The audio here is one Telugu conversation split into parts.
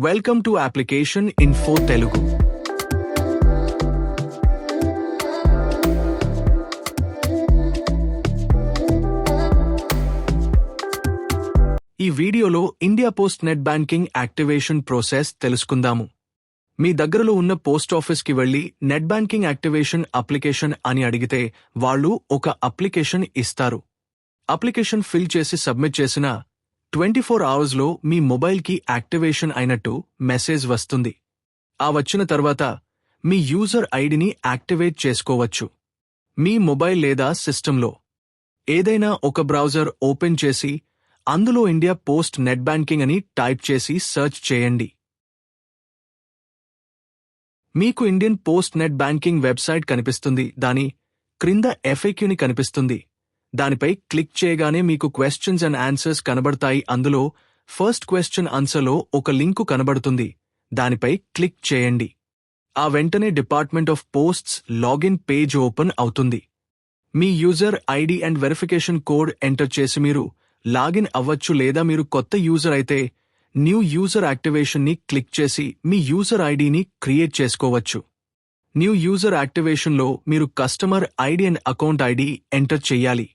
Welcome to application info Telugu. ఈ వీడియోలో India post net banking activation process తెలుసుకుందాము. మీ దగ్గరలో ఉన్న పోస్ట్ ఆఫీస్కి వెళ్లి నెట్ బ్యాంకింగ్ యాక్టివేషన్ అప్లికేషన్ అని అడిగితే వాళ్ళు ఒక అప్లికేషన్ ఇస్తారు. అప్లికేషన్ ఫిల్ చేసి సబ్మిట్ చేసిన 24 అవర్స్లో మీ మొబైల్కి యాక్టివేషన్ అయినట్టు మెసేజ్ వస్తుంది. ఆ వచ్చిన తర్వాత మీ యూజర్ ఐడిని యాక్టివేట్ చేసుకోవచ్చు. మీ మొబైల్ లేదా సిస్టంలో ఏదైనా ఒక బ్రౌజర్ ఓపెన్ చేసి అందులో ఇండియా పోస్ట్ నెట్ బ్యాంకింగ్ అని టైప్ చేసి సెర్చ్ చేయండి. మీకు Indian post net banking website కనిపిస్తుంది. దాని క్రింద FAQని కనిపిస్తుంది. దానిపై క్లిక్ చేయగానే మీకు క్వశ్చన్స్ అండ్ ఆన్సర్స్ కనబడతాయి. అందులో ఫస్ట్ క్వశ్చన్ ఆన్సర్లో ఒక లింకు కనబడుతుంది. దానిపై క్లిక్ చేయండి. ఆ వెంటనే department of posts login page open అవుతుంది. మీ user ID and verification code enter చేసి మీరు లాగిన్ అవ్వచ్చు. లేదా మీరు కొత్త యూజర్ అయితే న్యూ యూజర్ యాక్టివేషన్ని క్లిక్ చేసి మీ యూజర్ ఐడిని క్రియేట్ చేసుకోవచ్చు. న్యూ యూజర్ యాక్టివేషన్లో మీరు customer ID and account ID enter చెయ్యాలి.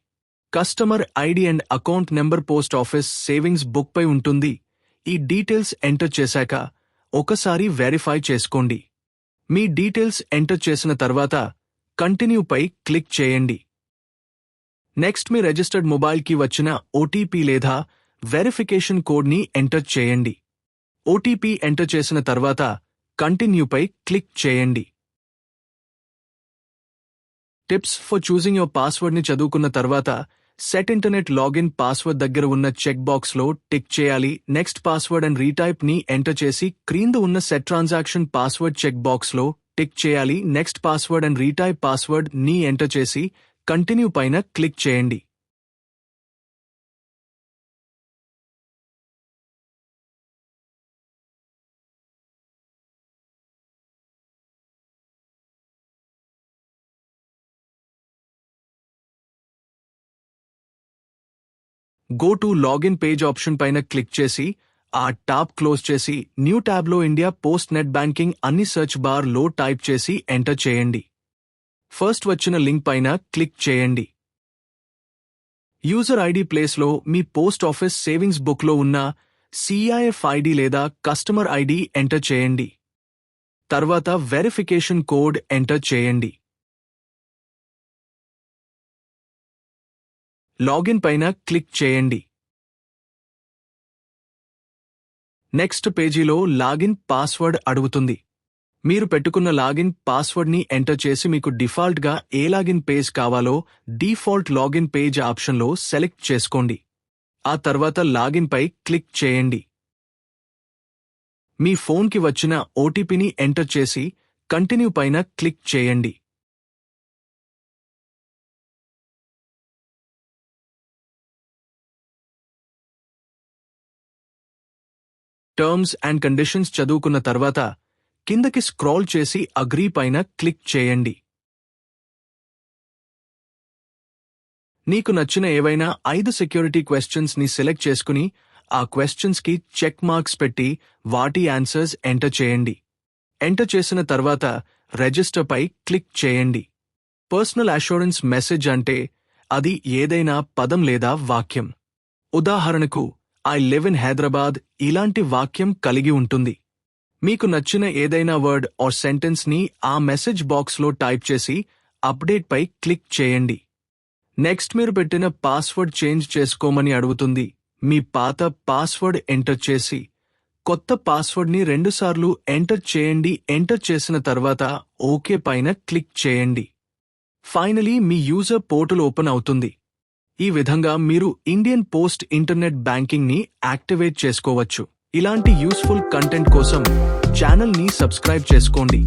Customer ID and account number post office savings book పై ఉంటుంది. ఈ డీటెయిల్స్ ఎంటర్ చేశాక ఒకసారి వెరిఫై చేసుకోండి. మీ డీటెయిల్స్ ఎంటర్ చేసిన తర్వాత కంటిన్యూపై క్లిక్ చేయండి. నెక్స్ట్ మీ రిజిస్టర్డ్ మొబైల్కి వచ్చిన OTP లేదా వెరిఫికేషన్ కోడ్ని ఎంటర్ చేయండి. OTP ఎంటర్ చేసిన తర్వాత కంటిన్యూపై క్లిక్ చేయండి. టిప్స్ ఫర్ చూసింగ్ యువర్ పాస్వర్డ్ని చదువుకున్న తర్వాత సెట్ ఇంటర్నెట్ లాగిన్ పాస్వర్డ్ దగ్గర ఉన్న చెక్ బాక్స్లో టిక్ చేయాలి. నెక్స్ట్ పాస్వర్డ్ అండ్ రీటైప్ని ఎంటర్ చేసి క్రింద ఉన్న సెట్ ట్రాన్సాక్షన్ పాస్వర్డ్ చెక్ బాక్స్లో టిక్ చేయాలి. Next password and retype password ని ఎంటర్ చేసి కంటిన్యూ పైన క్లిక్ చేయండి. Go to login page option పైన క్లిక్ చేసి ఆ టాబ్ క్లోజ్ చేసి న్యూ ట్యాబ్లో ఇండియా పోస్ట్ నెట్ బ్యాంకింగ్ అన్ని సెర్చ్ బార్లో టైప్ చేసి ఎంటర్ చేయండి. ఫస్ట్ వచ్చిన లింక్ పైన క్లిక్ చేయండి. యూజర్ ఐడి ప్లేస్లో మీ పోస్ట్ ఆఫీస్ సేవింగ్స్ బుక్లో ఉన్న CIF ఐడి లేదా కస్టమర్ ఐడి ఎంటర్ చేయండి. తర్వాత వెరిఫికేషన్ కోడ్ ఎంటర్ చేయండి. లాగిన్ పైన క్లిక్ చేయండి. నెక్స్ట్ పేజీలో లాగిన్ పాస్వర్డ్ అడుగుతుంది. మీరు పెట్టుకున్న లాగిన్ పాస్వర్డ్ని ఎంటర్ చేసి మీకు డిఫాల్ట్గా ఏ లాగిన్ పేజ్ కావాలో డిఫాల్ట్ లాగిన్ పేజ్ ఆప్షన్లో సెలెక్ట్ చేసుకోండి. ఆ తర్వాత లాగిన్ పై క్లిక్ చేయండి. మీ ఫోన్కి వచ్చిన OTPని ఎంటర్ చేసి కంటిన్యూ పైన క్లిక్ చేయండి. టర్మ్స్ అండ్ కండిషన్స్ చదువుకున్న తర్వాత కిందకి స్క్రాల్ చేసి అగ్రీ పైన క్లిక్ చేయండి. నీకు నచ్చిన ఏవైనా 5 సెక్యూరిటీ క్వశ్చన్స్ ని సెలెక్ట్ చేసుకుని ఆ క్వశ్చన్స్ కి చెక్ మార్క్స్ పెట్టి వాటి ఆన్సర్స్ ఎంటర్ చేయండి. ఎంటర్ చేసిన తర్వాత రిజిస్టర్ పై క్లిక్ చేయండి. పర్సనల్ అష్యూరెన్స్ మెసేజ్ అంటే అది ఏదైనా పదం లేదా వాక్యం. ఉదాహరణకు I live in హైదరాబాద్ ఇలాంటి వాక్యం కలిగి ఉంటుంది. మీకు నచ్చిన ఏదైనా వర్డ్ ఆర్ సెంటెన్స్ ని ఆ మెసేజ్ బాక్స్లో టైప్ చేసి అప్డేట్ పై క్లిక్ చేయండి. నెక్స్ట్ మీరు పెట్టిన పాస్వర్డ్ చేంజ్ చేసుకోమని అడుగుతుంది. మీ పాత పాస్వర్డ్ ఎంటర్ చేసి కొత్త పాస్వర్డ్ని 2 సార్లు ఎంటర్ చేయండి. ఎంటర్ చేసిన తర్వాత ఓకే పైన క్లిక్ చేయండి. ఫైనలీ మీ యూజర్ పోర్టల్ ఓపెన్ అవుతుంది. ఈ విధంగా మీరు ఇండియన్ పోస్ట్ ఇంటర్నెట్ బ్యాంకింగ్ని యాక్టివేట్ చేసుకోవచ్చు. ఇలాంటి యూస్ఫుల్ కంటెంట్ కోసం ఛానల్ని సబ్స్క్రైబ్ చేసుకోండి.